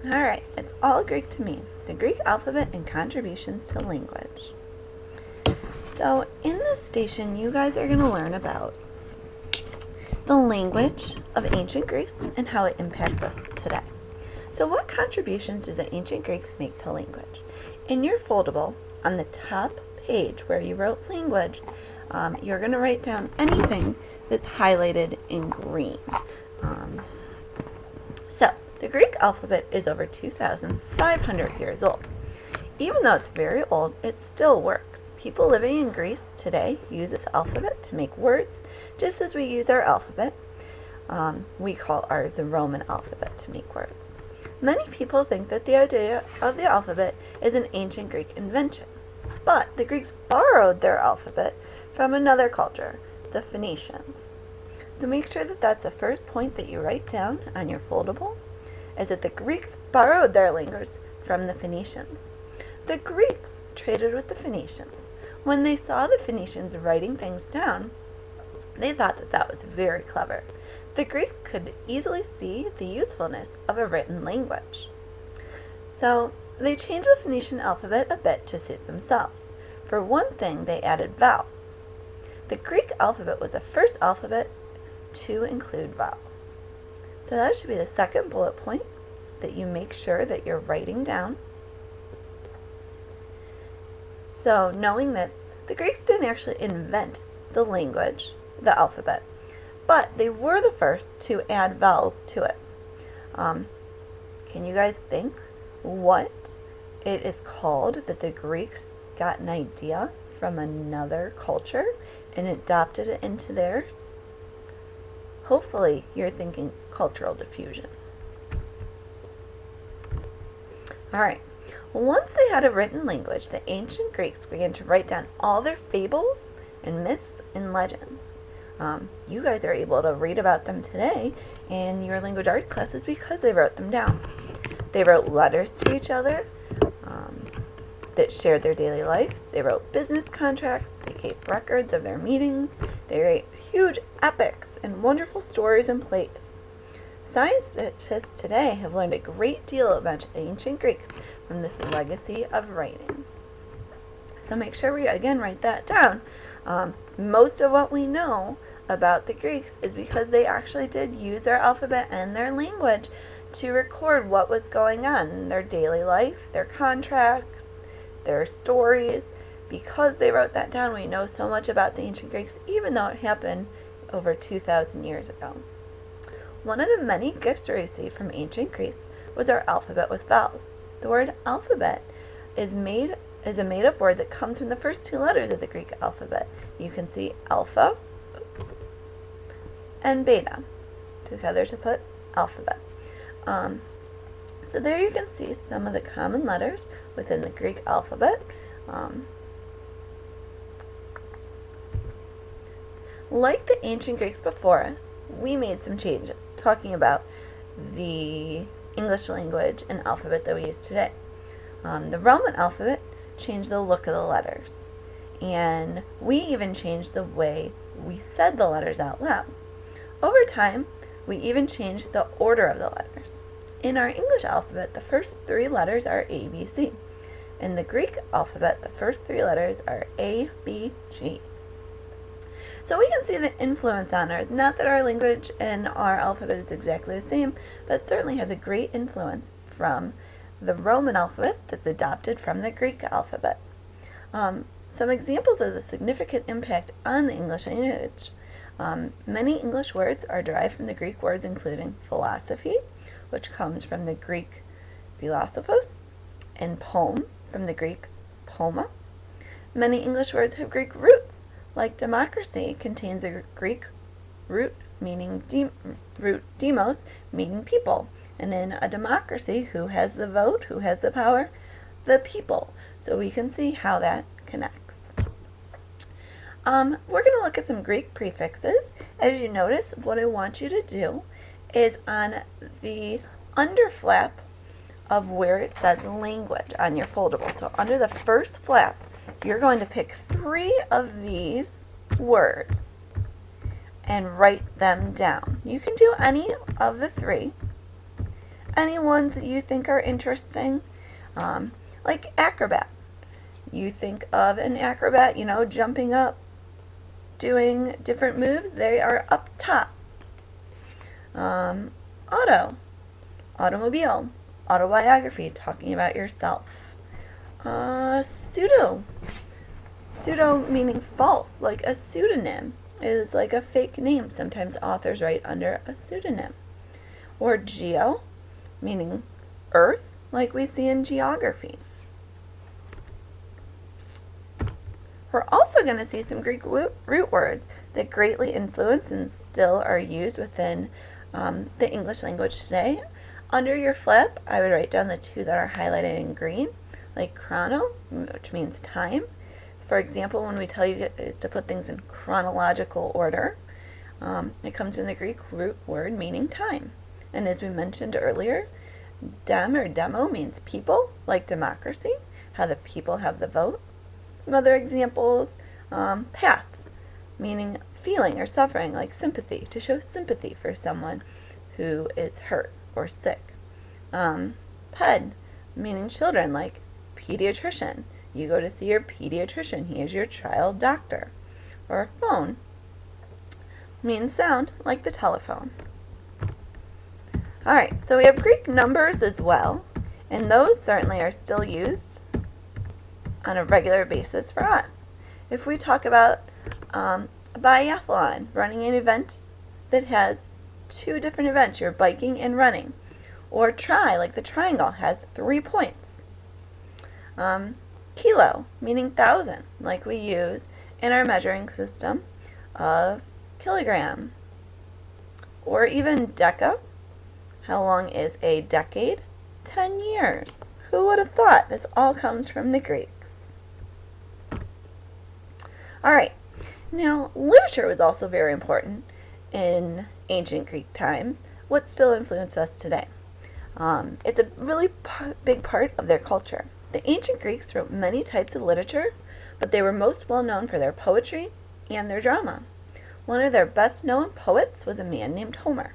Alright, it's all Greek to me. The Greek alphabet and contributions to language. So in this station, you guys are going to learn about the language of ancient Greece and how it impacts us today. So what contributions did the ancient Greeks make to language? In your foldable, on the top page where you wrote language, you're going to write down anything that's highlighted in green. So the Greek alphabet is over 2,500 years old. Even though it's very old, it still works. People living in Greece today use this alphabet to make words, just as we use our alphabet. We call ours the Roman alphabet to make words. Many people think that the idea of the alphabet is an ancient Greek invention, but the Greeks borrowed their alphabet from another culture, the Phoenicians. So make sure that that's the first point that you write down on your foldable, is that the Greeks borrowed their language from the Phoenicians. The Greeks traded with the Phoenicians. When they saw the Phoenicians writing things down, they thought that that was very clever. The Greeks could easily see the usefulness of a written language. So they changed the Phoenician alphabet a bit to suit themselves. For one thing, they added vowels. The Greek alphabet was the first alphabet to include vowels. So that should be the second bullet point that you make sure that you're writing down. So knowing that the Greeks didn't actually invent the language, the alphabet, but they were the first to add vowels to it. Can you guys think what it is called that the Greeks got an idea from another culture and adopted it into theirs? Hopefully you're thinking cultural diffusion. Alright, once they had a written language, the ancient Greeks began to write down all their fables and myths and legends. You guys are able to read about them today in your language arts classes because they wrote them down. They wrote letters to each other that shared their daily life. They wrote business contracts. They kept records of their meetings. They wrote huge epics and wonderful stories and plays. Scientists today have learned a great deal about ancient Greeks from this legacy of writing. So make sure we again write that down. Most of what we know about the Greeks is because they actually did use their alphabet and their language to record what was going on in their daily life, their contracts, their stories. Because they wrote that down, we know so much about the ancient Greeks, even though it happened over 2,000 years ago. One of the many gifts we received from ancient Greece was our alphabet with vowels. The word alphabet is a made-up word that comes from the first two letters of the Greek alphabet. You can see alpha and beta together to put alphabet. So there you can see some of the common letters within the Greek alphabet. Like the ancient Greeks before us, we made some changes, talking about the English language and alphabet that we use today. The Roman alphabet changed the look of the letters, and we even changed the way we said the letters out loud. Over time, we even changed the order of the letters. In our English alphabet, the first three letters are A, B, C. In the Greek alphabet, the first three letters are A, B, G. So we can see the influence on ours. Not that our language and our alphabet is exactly the same, but it certainly has a great influence from the Roman alphabet that's adopted from the Greek alphabet. Some examples of the significant impact on the English language. Many English words are derived from the Greek words including philosophy, which comes from the Greek philosophos, and poem from the Greek poma. Many English words have Greek roots, like democracy contains a Greek root meaning demos, meaning people. And in a democracy, who has the vote, who has the power? The people. So we can see how that connects. We're going to look at some Greek prefixes. As you notice, what I want you to do is on the under flap of where it says language on your foldable. So under the first flap, you're going to pick 3 of these words and write them down. You can do any of the 3. any ones that you think are interesting? Like acrobat. You think of an acrobat, you know, jumping up, doing different moves. They are up top. Automobile, autobiography, talking about yourself. Pseudo meaning false, like a pseudonym is like a fake name. Sometimes authors write under a pseudonym. Or geo, meaning earth, like we see in geography. We're also going to see some Greek root words that greatly influence and still are used within the English language today. Under your flip, I would write down the two that are highlighted in green, like chrono, which means time. For example, when we tell you guys to put things in chronological order, it comes in the Greek root word meaning time. And as we mentioned earlier, dem or demo means people, like democracy, how the people have the vote. Some other examples, path, meaning feeling or suffering, like sympathy, to show sympathy for someone who is hurt or sick. Ped, meaning children, like pediatrician. You go to see your pediatrician. He is your child doctor. Or phone means sound, like the telephone. Alright, so we have Greek numbers as well, and those certainly are still used on a regular basis for us. If we talk about a biathlon, running an event that has two different events, you're biking and running. Or tri, like the triangle, has 3 points. Kilo, meaning thousand, like we use in our measuring system of kilogram. Or even deca, how long is a decade? 10 years. Who would have thought this all comes from the Greeks? Alright, now literature was also very important in ancient Greek times. What still influences us today? It's a really big part of their culture. The ancient Greeks wrote many types of literature, but they were most well known for their poetry and their drama. One of their best known poets was a man named Homer.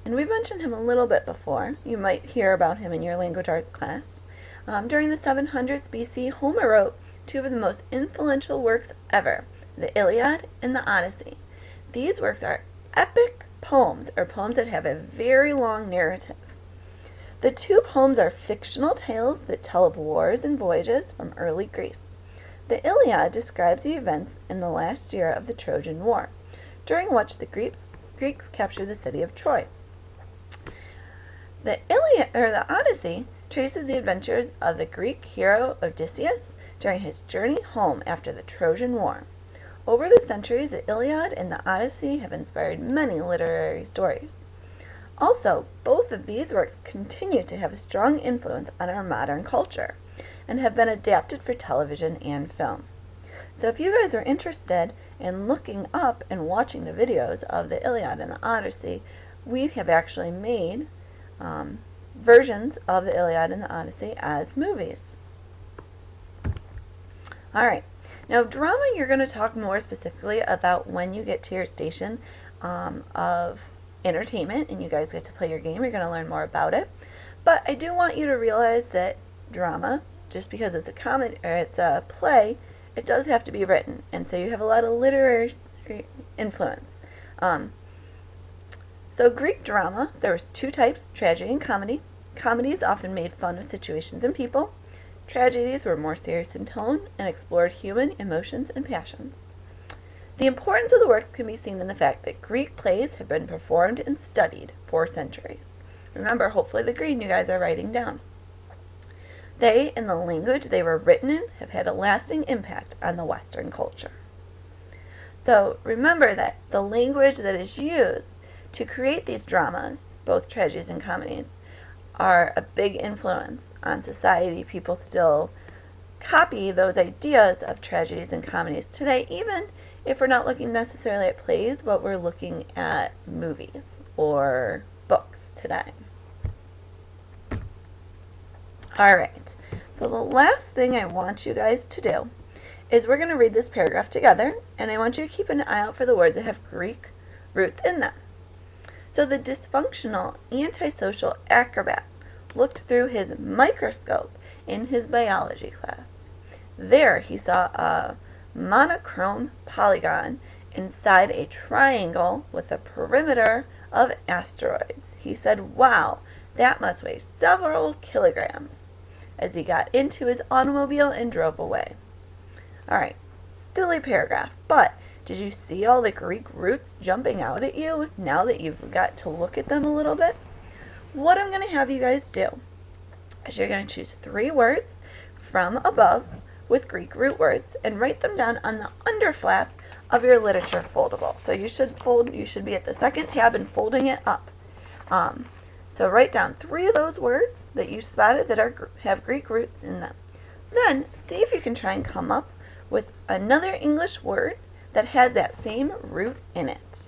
And we mentioned him a little bit before. You might hear about him in your language arts class. During the 700s BC, Homer wrote two of the most influential works ever, the Iliad and the Odyssey. These works are epic poems, or poems that have a very long narrative. The two poems are fictional tales that tell of wars and voyages from early Greece. The Iliad describes the events in the last year of the Trojan War, during which the Greeks captured the city of Troy. The Odyssey traces the adventures of the Greek hero Odysseus during his journey home after the Trojan War. Over the centuries, the Iliad and the Odyssey have inspired many literary stories. Also, both of these works continue to have a strong influence on our modern culture and have been adapted for television and film. So if you guys are interested in looking up and watching the videos of the Iliad and the Odyssey, we have actually made versions of the Iliad and the Odyssey as movies. Alright, now drama, you're going to talk more specifically about when you get to your station of entertainment and you guys get to play your game. You're going to learn more about it. But I do want you to realize that drama, just because it's a comedy or it's a play, it does have to be written. And so you have a lot of literary influence. So Greek drama, there was two types, tragedy and comedy. Comedies often made fun of situations and people. Tragedies were more serious in tone and explored human emotions and passions. The importance of the work can be seen in the fact that Greek plays have been performed and studied for centuries. Remember, hopefully the green you guys are writing down. They, and the language they were written in, have had a lasting impact on the Western culture. So remember that the language that is used to create these dramas, both tragedies and comedies, are a big influence on society. People still copy those ideas of tragedies and comedies today, even if we're not looking necessarily at plays, but we're looking at movies or books today. Alright, so the last thing I want you guys to do is we're going to read this paragraph together, and I want you to keep an eye out for the words that have Greek roots in them. So the dysfunctional antisocial acrobat looked through his microscope in his biology class. There he saw a monochrome polygon inside a triangle with a perimeter of asteroids. He said, "Wow, that must weigh several kilograms," as he got into his automobile and drove away. Alright, silly paragraph, but did you see all the Greek roots jumping out at you now that you've got to look at them a little bit? What I'm going to have you guys do is you're going to choose 3 words from above with Greek root words and write them down on the underflap of your literature foldable. So you should be at the second tab and folding it up. So write down 3 of those words that you spotted that have Greek roots in them. Then see if you can try and come up with another English word that has that same root in it.